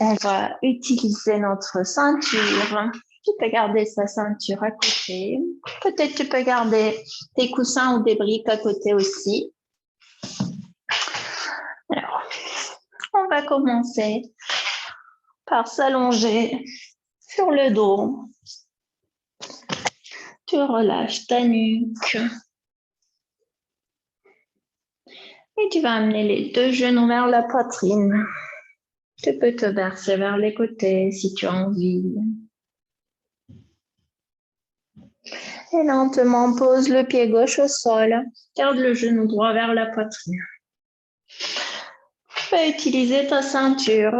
on va utiliser notre ceinture. Tu peux garder sa ceinture à côté. Peut-être tu peux garder tes coussins ou des briques à côté aussi. Alors, on va commencer par s'allonger sur le dos. Tu relâches ta nuque. Et tu vas amener les deux genoux vers la poitrine. Tu peux te verser vers les côtés si tu as envie. Et lentement, pose le pied gauche au sol. Garde le genou droit vers la poitrine. Tu vas utiliser ta ceinture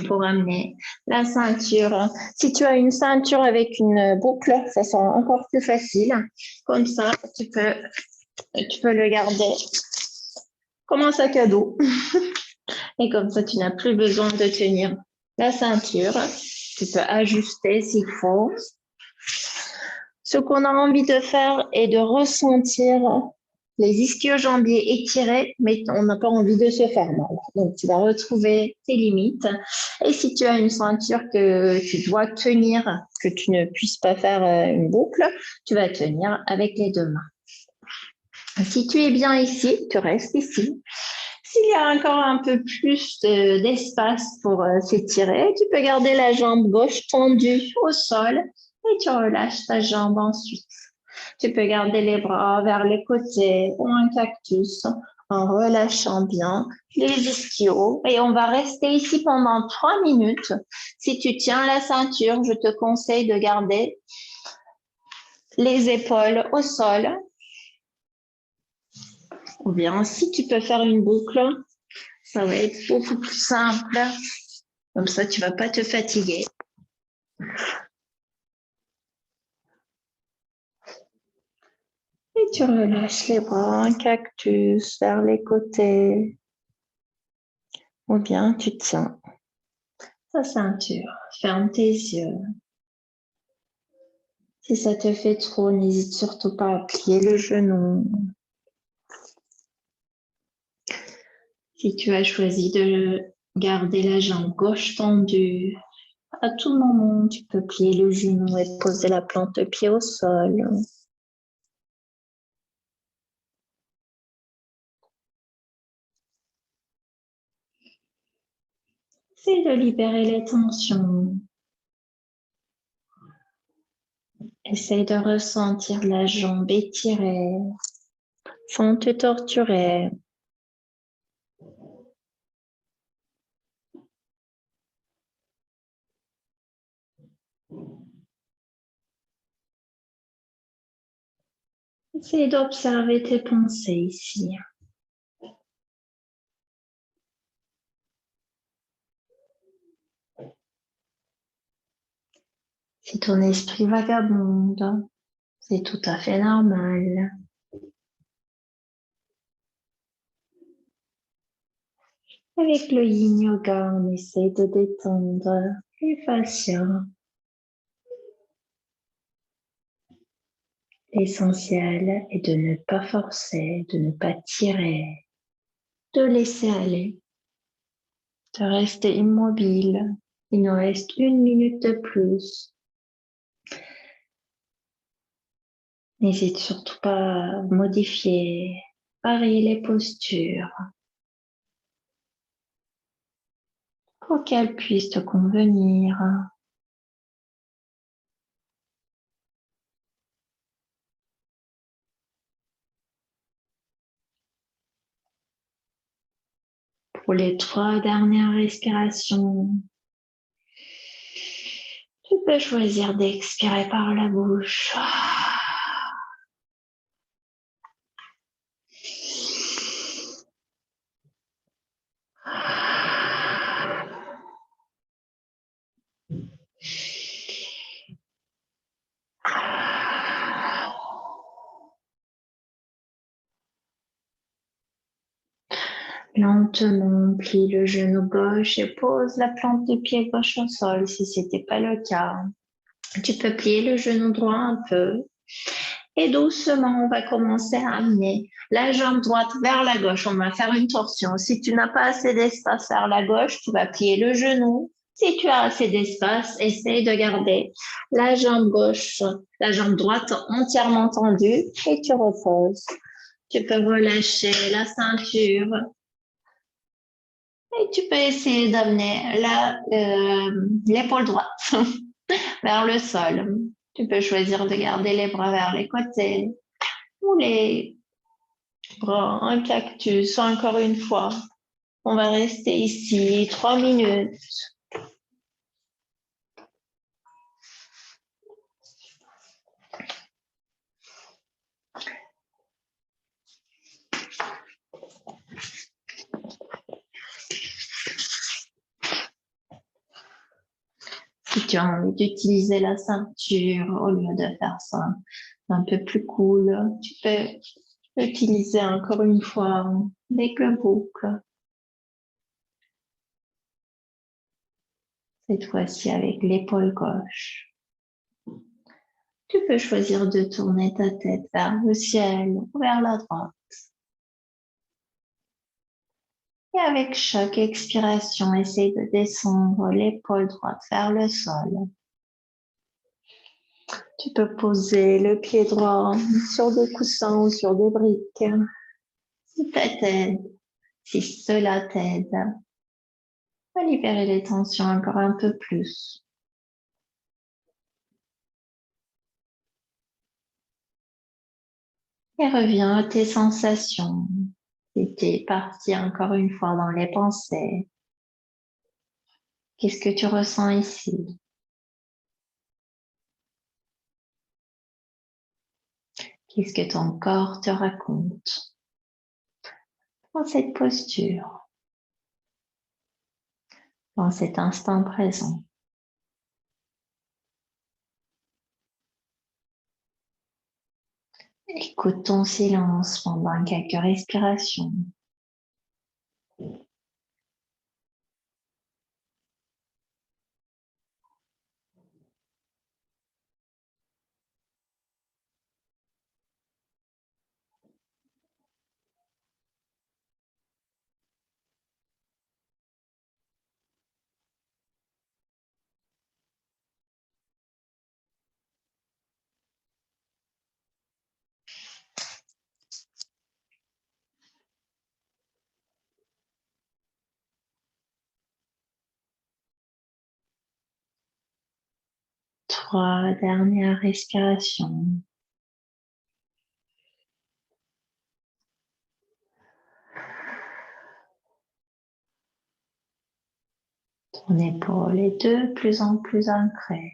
pour amener la ceinture. Si tu as une ceinture avec une boucle, ça sera encore plus facile. Comme ça, tu peux le garder comme un sac à dos. Et comme ça, tu n'as plus besoin de tenir la ceinture. Tu peux ajuster s'il faut. Ce qu'on a envie de faire est de ressentir les ischio-jambiers étirés, mais on n'a pas envie de se faire mal. Donc, tu vas retrouver tes limites. Et si tu as une ceinture que tu dois tenir, que tu ne puisses pas faire une boucle, tu vas tenir avec les deux mains. Si tu es bien ici, tu restes ici. S'il y a encore un peu plus d'espace pour s'étirer, tu peux garder la jambe gauche tendue au sol et tu relâches ta jambe ensuite. Tu peux garder les bras vers les côtés ou un cactus en relâchant bien les ischios. Et on va rester ici pendant 3 minutes. Si tu tiens la ceinture, je te conseille de garder les épaules au sol. Ou bien, si tu peux faire une boucle, ça va être beaucoup plus simple. Comme ça, tu ne vas pas te fatiguer. Et tu relâches les bras, un cactus vers les côtés. Ou bien tu tiens ta ceinture. Ferme tes yeux. Si ça te fait trop, n'hésite surtout pas à plier le genou. Si tu as choisi de garder la jambe gauche tendue, à tout moment, tu peux plier le genou et poser la plante de pied au sol. Essaye de libérer les tensions. Essaye de ressentir la jambe étirée, sans te torturer. Essaye d'observer tes pensées ici. Si ton esprit vagabonde, c'est tout à fait normal. Avec le yin yoga, on essaie de détendre les fascias. L'essentiel est de ne pas forcer, de ne pas tirer, de laisser aller, de rester immobile. Il nous reste 1 minute de plus. N'hésite surtout pas à modifier, varier les postures pour qu'elles puissent te convenir. Pour les 3 dernières respirations, tu peux choisir d'expirer par la bouche. Lentement, plie le genou gauche et pose la plante de pied gauche au sol si ce n'était pas le cas. Tu peux plier le genou droit un peu Et doucement, on va commencer à amener la jambe droite vers la gauche. On va faire une torsion. Si tu n'as pas assez d'espace vers la gauche, tu vas plier le genou. Si tu as assez d'espace, essaye de garder la jambe gauche, la jambe droite entièrement tendue et tu reposes. Tu peux relâcher la ceinture et tu peux essayer d'amener l'épaule droite vers le sol. Tu peux choisir de garder les bras vers les côtés ou les bras en cactus. Encore une fois, on va rester ici 3 minutes. Si tu as envie d'utiliser la ceinture au lieu de faire ça un peu plus cool, tu peux utiliser encore une fois avec le boucle. Cette fois-ci avec l'épaule gauche. Tu peux choisir de tourner ta tête vers le ciel ou vers la droite. Et avec chaque expiration, essaye de descendre l'épaule droite vers le sol. Tu peux poser le pied droit sur des coussins ou sur des briques. Si cela t'aide à libérer les tensions encore un peu plus. Et reviens à tes sensations. Si tu es parti encore une fois dans les pensées, qu'est-ce que tu ressens ici? Qu'est-ce que ton corps te raconte dans cette posture, dans cet instant présent? Écoute ton silence pendant quelques respirations. Trois dernières respirations. Ton épaule est de plus en plus ancrée.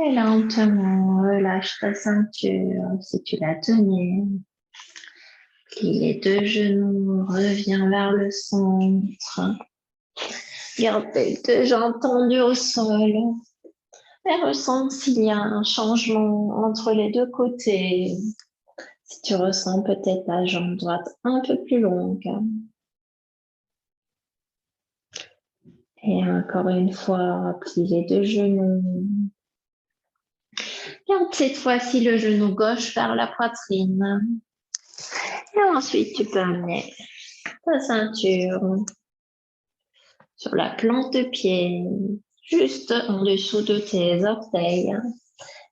Et lentement, relâche ta ceinture si tu la tenais. Plie les deux genoux, reviens vers le centre. Garde tes deux jambes tendues au sol. Et ressens s'il y a un changement entre les deux côtés. Si tu ressens peut-être la jambe droite un peu plus longue. Et encore une fois, plie les deux genoux. Garde cette fois-ci le genou gauche vers la poitrine. Et ensuite, tu peux amener ta ceinture sur la plante de pied, juste en dessous de tes orteils.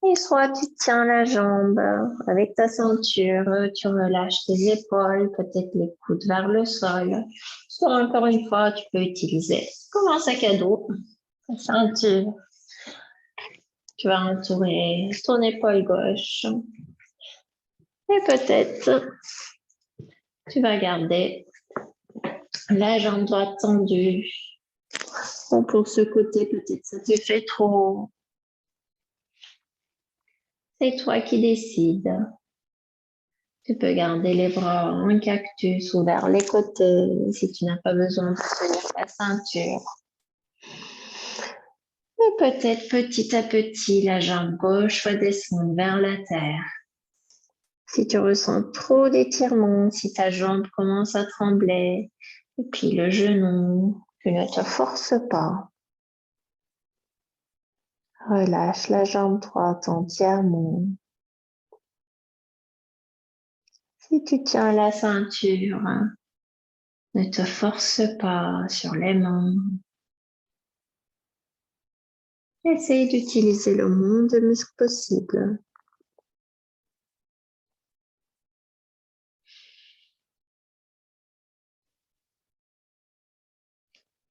Et soit tu tiens la jambe avec ta ceinture, tu relâches tes épaules, peut-être les coudes vers le sol. Soit encore une fois, tu peux utiliser comme un sac à dos, ta ceinture. Tu vas entourer ton épaule gauche. Et peut-être, tu vas garder la jambe droite tendue. Ou pour ce côté, peut-être ça te fait trop. C'est toi qui décides. Tu peux garder les bras en cactus ou vers les côtés si tu n'as pas besoin de tenir ta ceinture. Et peut-être petit à petit, la jambe gauche va descendre vers la terre. Si tu ressens trop d'étirement, si ta jambe commence à trembler, et puis le genou, tu ne te forces pas. Relâche la jambe droite entièrement. Si tu tiens la ceinture, ne te force pas sur les mains. Essaye d'utiliser le moins de muscles possible.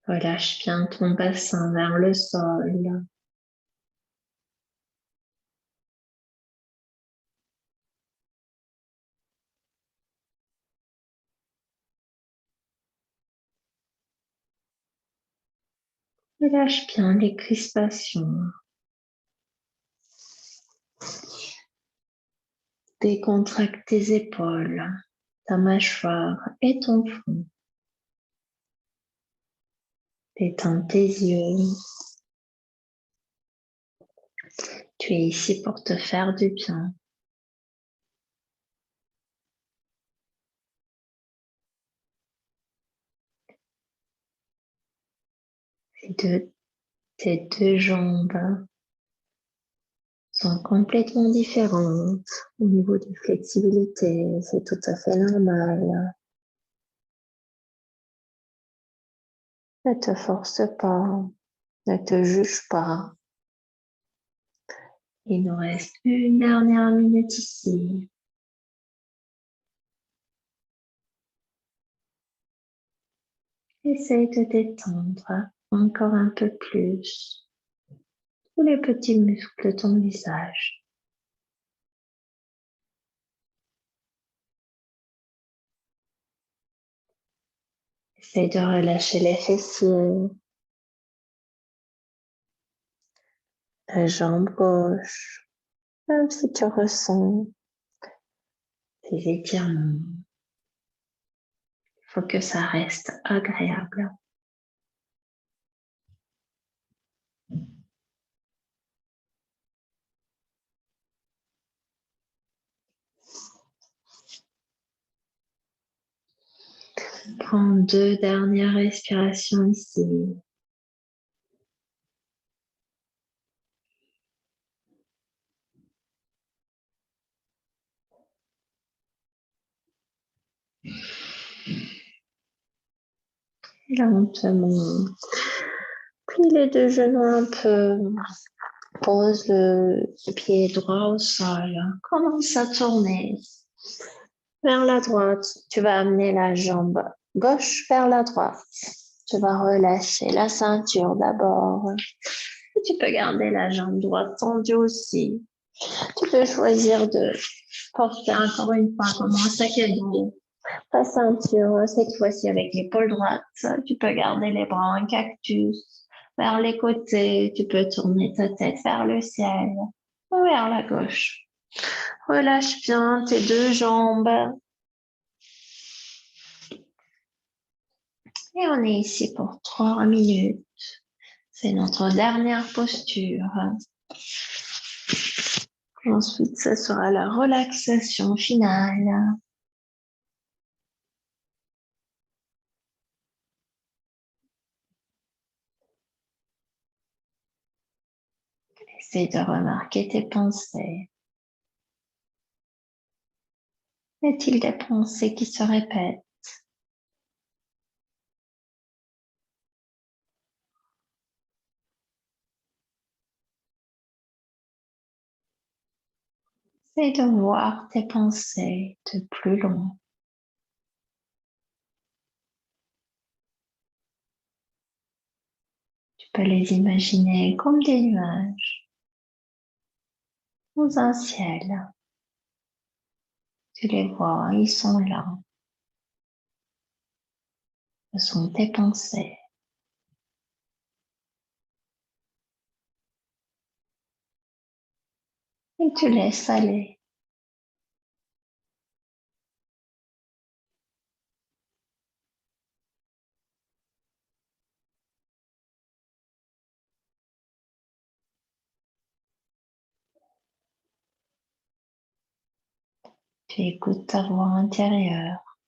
Relâche bien ton bassin vers le sol. Relâche bien les crispations. Décontracte tes épaules, ta mâchoire et ton front. Détends tes yeux. Tu es ici pour te faire du bien. Tes deux jambes sont complètement différentes au niveau de flexibilité. C'est tout à fait normal. Ne te force pas, ne te juge pas. Il nous reste une dernière minute ici. Essaye de détendre encore un peu plus tous les petits muscles de ton visage. Essaye de relâcher les fessiers, la jambe gauche, même si tu ressens des étirements. Il faut que ça reste agréable. Prends 2 dernières respirations ici. Lentement. Puis les deux genoux un peu. Pose le pied droit au sol. Commence à tourner vers la droite. Tu vas amener la jambe gauche vers la droite. Tu vas relâcher la ceinture d'abord. Tu peux garder la jambe droite tendue aussi. Tu peux choisir de porter encore une fois comme un sac à dos ta ceinture, cette fois-ci avec l'épaule droite. Tu peux garder les bras en cactus vers les côtés. Tu peux tourner ta tête vers le ciel ou vers la gauche. Relâche bien tes deux jambes. Et on est ici pour 3 minutes. C'est notre dernière posture. Ensuite, ce sera la relaxation finale. Essaye de remarquer tes pensées. Y a-t-il des pensées qui se répètent? Essaye de voir tes pensées de plus loin. Tu peux les imaginer comme des nuages dans un ciel. Tu les vois, ils sont là. Ce sont tes pensées. Et tu laisses aller. Tu écoutes ta voix intérieure.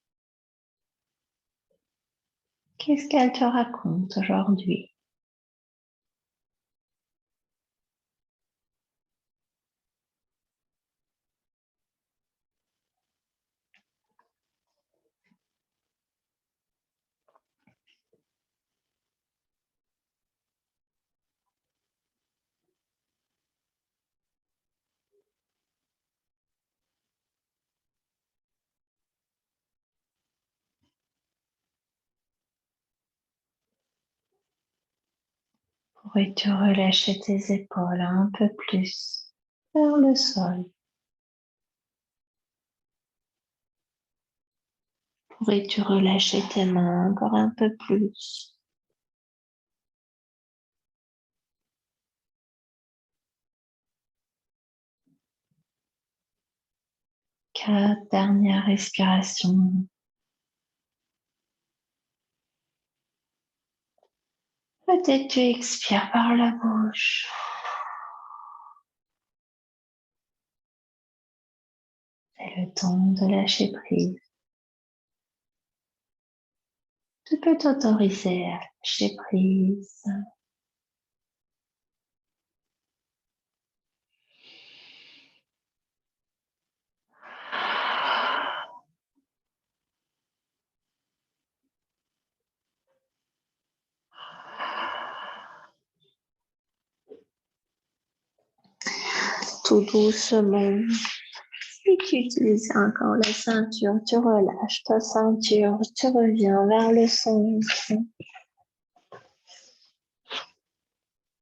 Qu'est-ce qu'elle te raconte aujourd'hui? Pourrais-tu relâcher tes épaules un peu plus vers le sol? Pourrais-tu relâcher tes mains encore un peu plus? 4 dernières respirations. Peut-être tu expires par la bouche. C'est le temps de lâcher prise. Tu peux t'autoriser à lâcher prise. Tout doucement. Si tu utilises encore la ceinture, tu relâches ta ceinture, tu reviens vers le centre.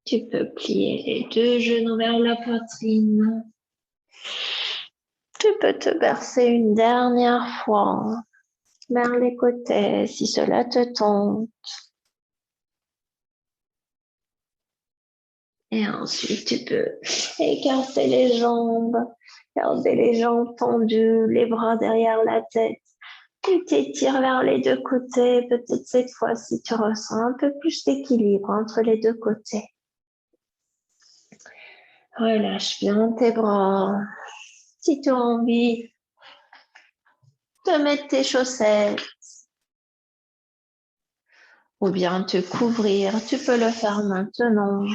Tu peux plier les deux genoux vers la poitrine. Tu peux te bercer une dernière fois vers les côtés si cela te tente. Et ensuite, tu peux écarter les jambes, garder les jambes tendues, les bras derrière la tête. Tu t'étires vers les deux côtés. Peut-être cette fois-ci, tu ressens un peu plus d'équilibre entre les deux côtés. Relâche bien tes bras. Si tu as envie de mettre tes chaussettes ou bien te couvrir, tu peux le faire maintenant.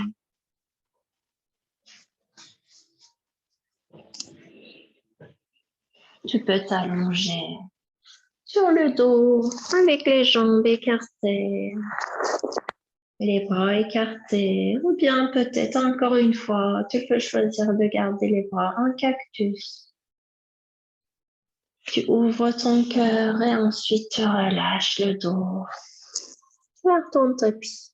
Tu peux t'allonger sur le dos avec les jambes écartées, les bras écartés, ou bien peut-être encore une fois, tu peux choisir de garder les bras en cactus. Tu ouvres ton cœur et ensuite tu relâches le dos vers ton tapis.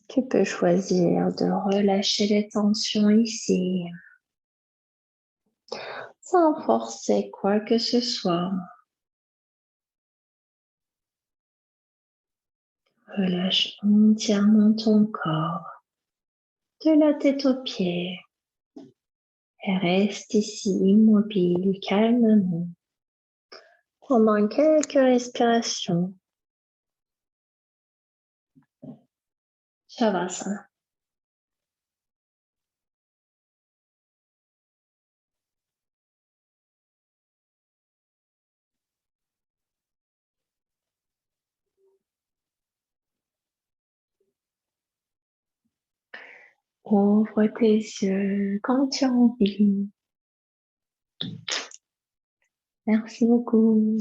Tu peux choisir de relâcher les tensions ici, sans forcer quoi que ce soit. Relâche entièrement ton corps, de la tête aux pieds, et reste ici immobile, calmement, pendant quelques respirations. Shavasana. Ouvre tes yeux quand tu as envie. Merci beaucoup.